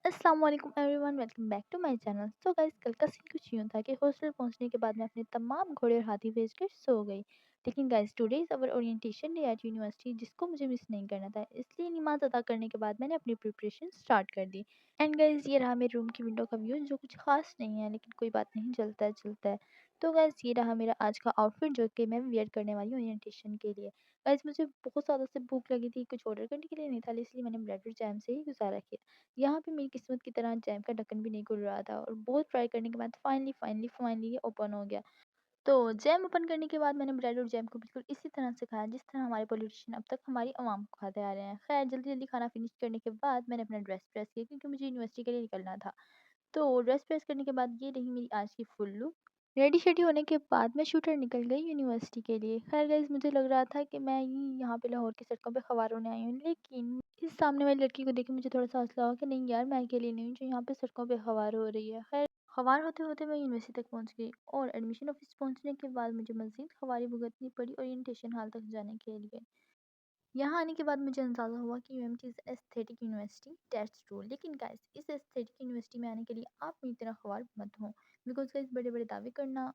अस्सलाम वालेकुम everyone, welcome back to my channel. So guys, कल का सीन कुछ यूँ था कि हॉस्टल पहुंचने के बाद मैं अपने तमाम घोड़े और हाथी भेजकर सो गई। लेकिन guys, today is our orientation day at university, जिसको मुझे मिस नहीं करना था। इसलिए नमाज अदा करने के बाद मैंने अपनी प्रिपरेशन स्टार्ट कर दी। एंड गाइस, ये रहा मेरे रूम की विंडो का व्यू, जो कुछ खास नहीं है, लेकिन कोई बात नहीं, चलता है। तो गाइस, ये रहा मेरा आज का आउटफिट, जो कि मैं वियर करने वाली हूँ ओरिएंटेशन के लिए। गाइस, मुझे बहुत ज़्यादा से भूख लगी थी, कुछ ऑर्डर करने के लिए नहीं था, इसलिए मैंने ब्रेड और जैम से ही गुजारा किया। यहाँ पे मेरी किस्मत की तरह जैम का ढक्कन भी नहीं खुल रहा था और बहुत ट्राई करने के बाद फाइनली ये ओपन हो गया। तो जैम ओपन करने के बाद मैंने ब्रेड और जैम को बिल्कुल इसी तरह से खाया, जिस तरह हमारे पॉलिटिशियन अब तक हमारी आवाम को खाते आ रहे हैं। खैर, जल्दी-जल्दी खाना फिनिश करने के बाद मैंने अपना ड्रेस प्रेस किया, क्योंकि मुझे यूनिवर्सिटी के लिए निकलना था। तो ड्रेस प्रेस करने के बाद ये रही मेरी आज की फुल लुक। रेडी-शेडी होने के बाद मैं शूटर निकल गई यूनिवर्सिटी के लिए। खैर गाइस, मुझे लग रहा था कि मैं ही यहाँ पे लाहौर की सड़कों पे ख़वार होने आई हूँ, लेकिन इस सामने वाली लड़की को देख के मुझे थोड़ा-सा हौसला हुआ कि नहीं यार, मैं अकेली नहीं हूँ जो यहाँ पे सड़कों पे ख़वार हो रही है। खैर, ख़वार होते-होते मैं यूनिवर्सिटी तक पहुँच गई और एडमिशन ऑफिस पहुँचने के बाद मुझे मज़ीद ख़वारी भुगतनी पड़ी ओरिएंटेशन हॉल तक जाने के लिए। यहाँ आने के बाद मुझे अंदाज़ा हुआ कि UMT is aesthetic university, that's true. लेकिन गाइस, इस एस्थेटिक यूनिवर्सिटी में आने के लिए आप मेरी तरह ख़वार मत हो, बिकॉज़ गाइस, बड़े-बड़े दावे करना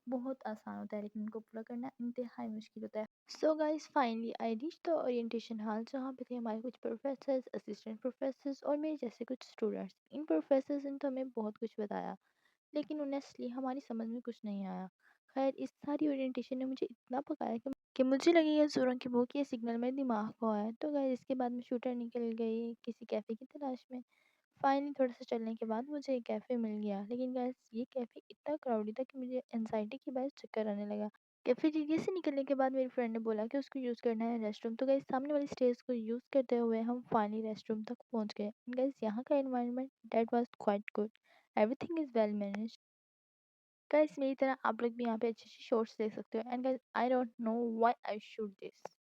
बहुत आसान होता है, लेकिन उनको पूरा करना इंतहाई मुश्किल होता है। So guys, finally I reached the orientation hall, जहाँ पे थे हमारे कुछ प्रोफेसर्स, असिस्टेंट प्रोफेसर्स और मेरे जैसे कुछ स्टूडेंट्स। इन प्रोफेसर्स ने तो हमें बहुत कुछ बताया, लेकिन ऑनेस्टली हमारी समझ में कुछ नहीं आया। खैर, इस सारी ओरिएंटेशन ने मुझे इतना पकाया कि मुझे लगी ये ज़ोरों की भूख, ये सिग्नल मेरे दिमाग को आया। तो गाइस, इसके बाद मैं शूटर निकल गई किसी कैफ़े की तलाश में। फाइनली थोड़ा सा चलने के बाद मुझे एक कैफ़े मिल गया, लेकिन गाइस, ये कैफ़े इतना क्राउडी था कि मुझे एंजाइटी की वजह से चक्कर आने लगा। कैफेटेरिया से निकलने के बाद मेरी फ्रेंड ने बोला कि उसको यूज़ करना है रेस्टरूम। तो गाइस, सामने वाली स्टेज को यूज़ करते हुए हम फाइनली रेस्टरूम तक पहुंच गए। गाइस, यहाँ का environment that was quite good, everything is well managed. Guys, मेरी तरह आप लोग भी यहाँ पे अच्छे-अच्छे शॉट्स ले सकते हो। And guys, I don't know why I shoot this.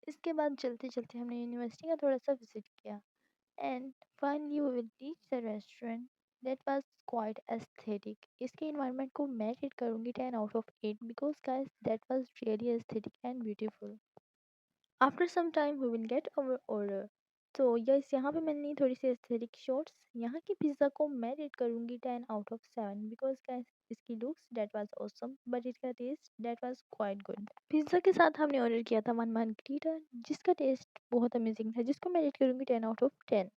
इसके बाद चलते-चलते हमने यूनिवर्सिटी का थोड़ा-सा विज़िट किया and finally we will reach the restaurant that was quite aesthetic. इसके एनवायरनमेंट को मैं रेट करूँगी 10 out of 8, because guys, that was really aesthetic and beautiful. After some time we will get our order. तो yes, यहाँ पे मैंने ली थोड़ी सी aesthetic shots. यहाँ की पिज़्ज़ा को मैं रेट करूँगी 10 आउट ऑफ 7, बिकॉज गाइस, इसकी looks that was awesome, but इसका taste that was quite good. Pizza के साथ हमने ऑर्डर किया था वन मार्गरीटा, जिसका टेस्ट बहुत अमेजिंग था, जिसको मैं रेट करूँगी 10 आउट ऑफ 10।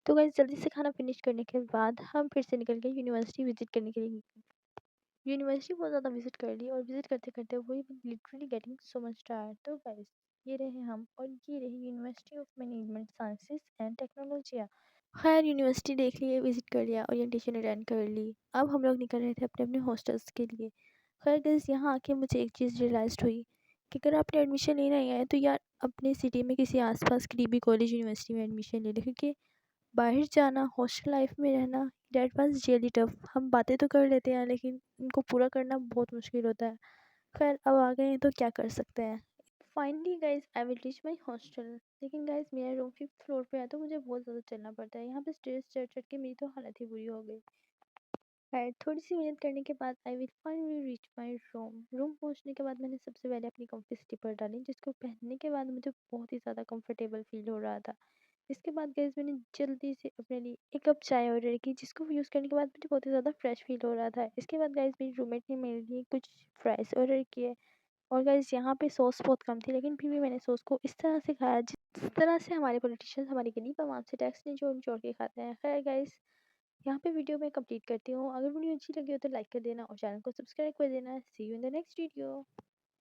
तो गाइस, जल्दी से खाना फिनिश करने के बाद हम फिर से निकल गए यूनिवर्सिटी विजिट करने के लिए। यूनिवर्सिटी बहुत ज़्यादा विजिट कर ली और विजिट करते करते वही literally getting so much tired. तो गाइस, ये रहे हम और ये रही university of management sciences and technology. खैर, यूनिवर्सिटी देख लिए, विजिट कर लिया, ओरिएंटेशन अटेंड कर ली। अब हम लोग निकल रहे थे अपने अपने हॉस्टल्स के लिए। खैर गाइस, यहाँ आके मुझे एक चीज़ रियलाइज हुई कि अगर आपने एडमिशन लेना ही है तो यार अपने सिटी में किसी आसपास करीबी कॉलेज यूनिवर्सिटी में एडमिशन ले लो, क्योंकि बाहर जाना, हॉस्टल लाइफ में रहना, दैट वाज रियली टफ। हम बातें तो कर लेते हैं, लेकिन उनको पूरा करना बहुत मुश्किल होता है। खैर, अब आ गए हैं तो क्या कर सकते हैं। Finally guys, I will reach my hostel. लेकिन गाइस, मेरा रूम 5th फ्लोर पे है, तो मुझे बहुत ज़्यादा चलना पड़ता है। यहाँ पे स्टेज चढ़ चढ़ के मेरी तो हालत ही बुरी हो गई। खैर, थोड़ी सी मेहनत करने के बाद I will finally reach my room. Room पहुँचने के बाद मैंने सबसे पहले अपनी कम्फी स्लीपर डाली, जिसको पहनने के बाद मुझे बहुत ही ज़्यादा कंफर्टेबल फील हो रहा था। इसके बाद गाइस, मैंने जल्दी से अपने लिए एक कप चाय ऑर्डर की, जिसको यूज़ करने के बाद मुझे बहुत ही ज़्यादा फ्रेश फील हो रहा था। इसके बाद गाइस, मेरी रूममेट ने मेरे लिए कुछ फ्राइज़ ऑर्डर किए और गाइस, यहाँ पे सॉस बहुत कम थी, लेकिन फिर भी मैंने सॉस को इस तरह से खाया जिस तरह से हमारे पॉलिटिशियंस हमारी गरीब आवाम से टैक्स निचोड़ के खाते हैं। खैर गाइस, यहाँ पे वीडियो मैं कंप्लीट करती हूँ। अगर वीडियो अच्छी लगी हो तो लाइक कर देना और चैनल को सब्सक्राइब कर देना। See you in the next video.